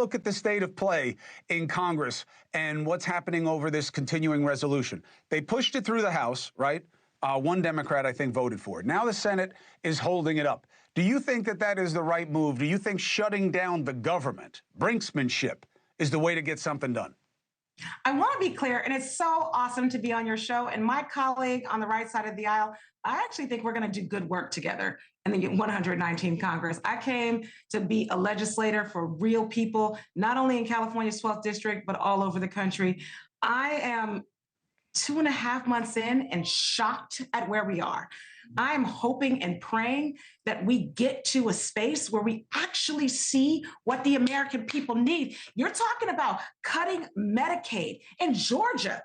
look at the state of play in Congress and what's happening over this continuing resolution. They pushed it through the House, right? One Democrat, I think, voted for it. Now the Senate is holding it up. Do you think that that is the right move? Do you think shutting down the government, brinksmanship, is the way to get something done? I want to be clear, and it's so awesome to be on your show. And my colleague on the right side of the aisle, I actually think we're going to do good work together in the 119th Congress. I came to be a legislator for real people, not only in California's 12th district, but all over the country. I am 2.5 months in and shocked at where we are. I'm hoping and praying that we get to a space where we actually see what the American people need. You're talking about cutting Medicaid in Georgia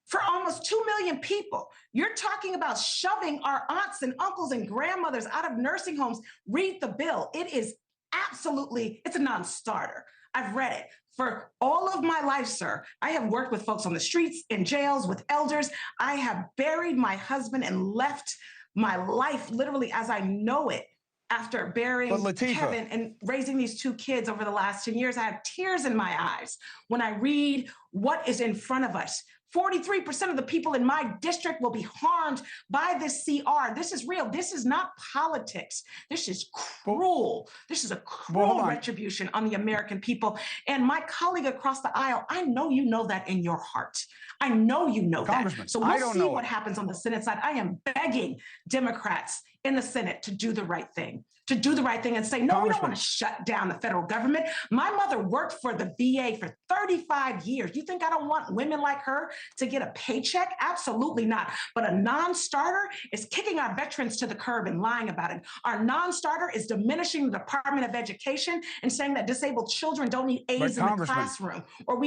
for almost 2 million people. You're talking about shoving our aunts and uncles and grandmothers out of nursing homes. Read the bill. It is absolutely, it's a non-starter. I've read it. For all of my life, sir, I have worked with folks on the streets, in jails, with elders. I have buried my husband and left my life literally as I know it after burying Kevin and raising these 2 kids over the last 10 years. I have tears in my eyes when I read what is in front of us. 43% of the people in my district will be harmed by this CR. This is real. This is not politics. This is cruel. This is a cruel retribution on the American people. And my colleague across the aisle, I know you know that in your heart. I know you know that. So we'll see what happens on the Senate side. I am begging Democrats in the Senate to do the right thing, and say, no, we don't want to shut down the federal government. My mother worked for the VA for 35 years. You think I don't want women like her to get a paycheck? Absolutely not. But a non-starter is kicking our veterans to the curb and lying about it. Our non-starter is diminishing the Department of Education and saying that disabled children don't need aids in the classroom. Or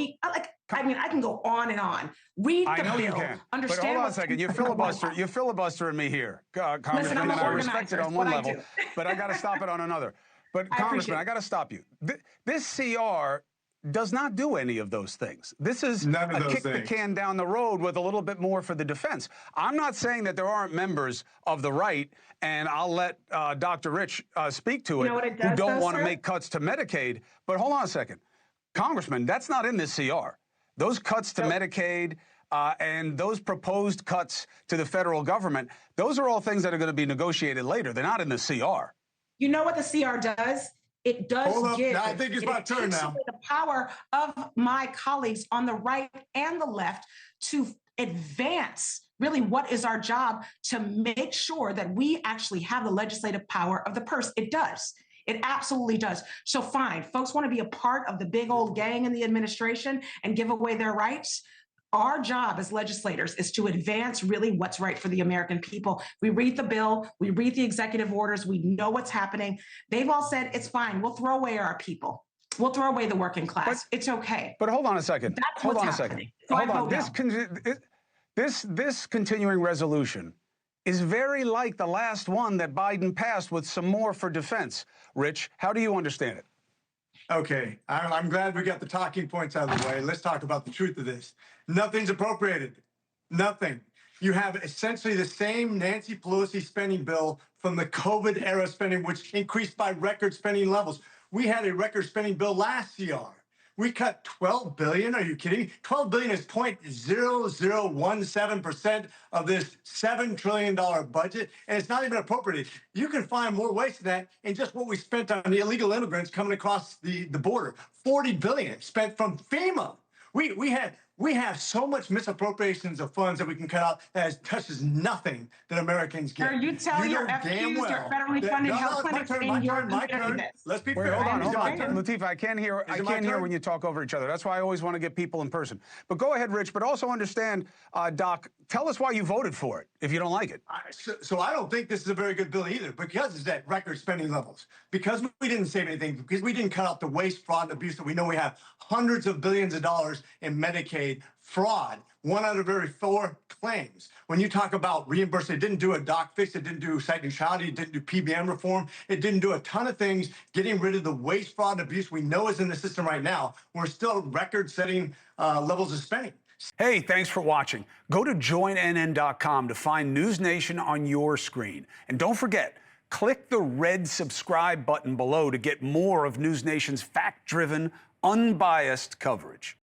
I can go on and on. Read the bill. You can. Understand. But hold on a second. You're filibustering me here, Congressman, and I respect it on one level, but I got to stop it on another. But Congressman, I got to stop you. This CR does not do any of those things. This is kick the can down the road with a little bit more for the defense. I'm not saying that there aren't members of the right, and I'll let Dr. Rich speak to it, who don't want to make cuts to Medicaid. But hold on a second. Congressman, that's not in this CR. Those cuts to Medicaid and those proposed cuts to the federal government, those are all things that are going to be negotiated later. They're not in the CR. You know what the CR does? It does give I think it's my turn now. The power of my colleagues on the right and the left to advance really what is our job to make sure that we actually have the legislative power of the purse. It does. It absolutely does. So fine, folks want to be a part of the big old gang in the administration and give away their rights. Our job as legislators is to advance really what's right for the American people. We read the bill, we read the executive orders, we know what's happening. They've all said, it's fine, we'll throw away our people. We'll throw away the working class. It's okay. But hold on a second. That's hold what's on happening. a second. Hold on. This continuing resolution is very like the last one that Biden passed with some more for defense. Rich, how do you understand it? Okay, I'm glad we got the talking points out of the way. Let's talk about the truth of this. Nothing's appropriated. Nothing. You have essentially the same Nancy Pelosi spending bill from the COVID era spending, which increased by record spending levels. We had a record spending bill last CR. We cut $12 billion. Are you kidding? $12 billion is 0.0017% of this $7 trillion budget, and it's not even appropriated. You can find more waste than that in just what we spent on the illegal immigrants coming across the border. $40 billion spent from FEMA. We have so much misappropriations of funds that we can cut out that touches nothing that Americans get. Are you telling your FQs, your federally funded health clinics in your community? Let's be fair. Hold on. Lateefah, I can't hear when you talk over each other. That's why I always want to get people in person. But go ahead, Rich, but also understand, Doc, tell us why you voted for it if you don't like it. So I don't think this is a very good bill either, because it's at record spending levels. Because we didn't save anything, because we didn't cut out the waste, fraud, and abuse that we know we have hundreds of billions of dollars in Medicaid fraud, 1 out of every 4 claims. When you talk about reimbursement, it didn't do a doc fix, it didn't do site neutrality, it didn't do PBM reform, it didn't do a ton of things, getting rid of the waste, fraud, and abuse we know is in the system right now. We're still record-setting levels of spending. Hey, thanks for watching. Go to joinnn.com to find NewsNation on your screen. And don't forget, click the red subscribe button below to get more of NewsNation's fact-driven, unbiased coverage.